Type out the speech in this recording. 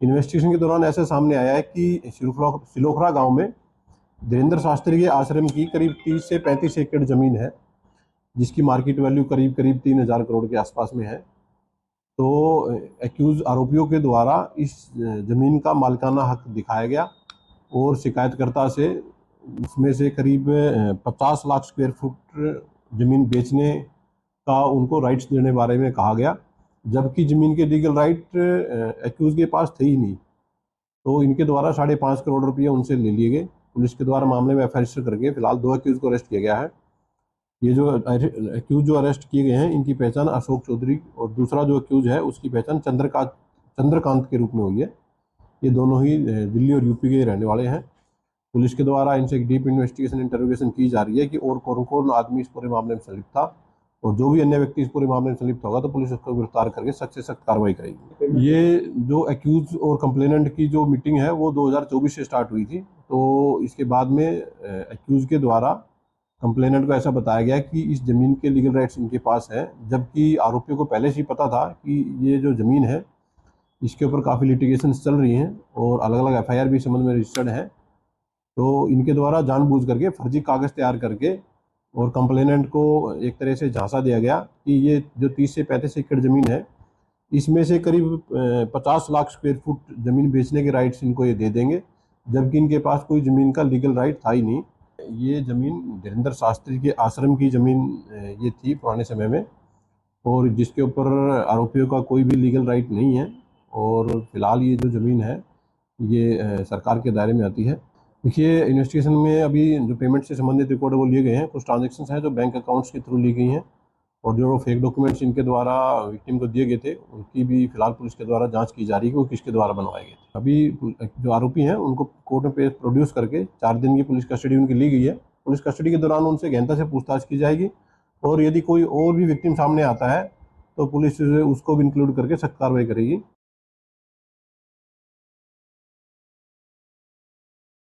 Investigation के दौरान ऐसा सामने आया है कि सिलोखरा गांव में धीरेन्द्र शास्त्री के आश्रम की करीब 30 से 35 एकड़ जमीन है, जिसकी मार्केट वैल्यू करीब करीब 3,000 करोड़ के आसपास में है। तो एक्यूज आरोपियों के द्वारा इस जमीन का मालिकाना हक दिखाया गया और शिकायतकर्ता से इसमें से करीब 50 लाख स्क्वायर फुट जमीन बेचने का उनको राइट्स देने बारे में कहा गया, जबकि जमीन के लीगल राइट एक्यूज के पास थे ही नहीं। तो इनके द्वारा 5.5 करोड़ रुपये उनसे ले लिए गए। पुलिस के द्वारा मामले में एफआईआर रजिस्टर करके फिलहाल 2 एक्यूज को अरेस्ट किया गया है। ये जो एक्यूज जो अरेस्ट किए गए हैं, इनकी पहचान अशोक चौधरी और दूसरा जो एक्यूज है उसकी पहचान चंद्रकांत के रूप में हुई है। ये दोनों ही दिल्ली और यूपी के रहने वाले हैं। पुलिस के द्वारा इनसे एक डीप इन्वेस्टिगेशन इंटरोगेशन की जा रही है कि और कौन कौन आदमी इस पूरे मामले में संलिप्त था, और जो भी अन्य व्यक्ति इस पूरे मामले में संलिप्त होगा तो पुलिस उसको गिरफ्तार करके सख्त से सख्त कार्रवाई करेगी। ये जो एक्यूज और कंप्लेनेंट की जो मीटिंग है वो 2024 से स्टार्ट हुई थी। तो इसके बाद में एक्यूज के द्वारा कंप्लेनेंट को ऐसा बताया गया कि इस जमीन के लीगल राइट्स इनके पास हैं, जबकि आरोपियों को पहले से ही पता था कि ये जो ज़मीन है इसके ऊपर काफ़ी लिटिगेशन चल रही हैं और अलग अलग एफआईआर भी संबंध में रजिस्टर्ड है। तो इनके द्वारा जानबूझ करके फर्जी कागज़ तैयार करके और कंप्लेनेंट को एक तरह से झांसा दिया गया कि ये जो 30 से 35 एकड़ ज़मीन है, इसमें से करीब 50 लाख स्क्वायर फुट ज़मीन बेचने के राइट्स इनको ये दे देंगे, जबकि इनके पास कोई ज़मीन का लीगल राइट था ही नहीं। ये ज़मीन धीरेन्द्र शास्त्री के आश्रम की ज़मीन ये थी पुराने समय में, और जिसके ऊपर आरोपियों का कोई भी लीगल राइट नहीं है। और फिलहाल ये जो ज़मीन है ये सरकार के दायरे में आती है। देखिए, इन्वेस्टिगेशन में अभी जो पेमेंट से संबंधित रिकॉर्ड वो लिए गए हैं, कुछ ट्रांजैक्शंस हैं जो बैंक अकाउंट्स के थ्रू ली गई हैं, और जो फेक डॉक्यूमेंट्स इनके द्वारा विक्टिम को दिए गए थे उनकी भी फिलहाल पुलिस के द्वारा जांच की जा रही है कि वो किसके द्वारा बनवाए गए थे। अभी जो आरोपी हैं उनको कोर्ट में प्रोड्यूस करके 4 दिन की पुलिस कस्टडी उनकी ली गई है। पुलिस कस्टडी के दौरान उनसे गहनता से पूछताछ की जाएगी, और यदि कोई और भी विक्टिम सामने आता है तो पुलिस उसको भी इंक्लूड करके सख्त कार्रवाई करेगी।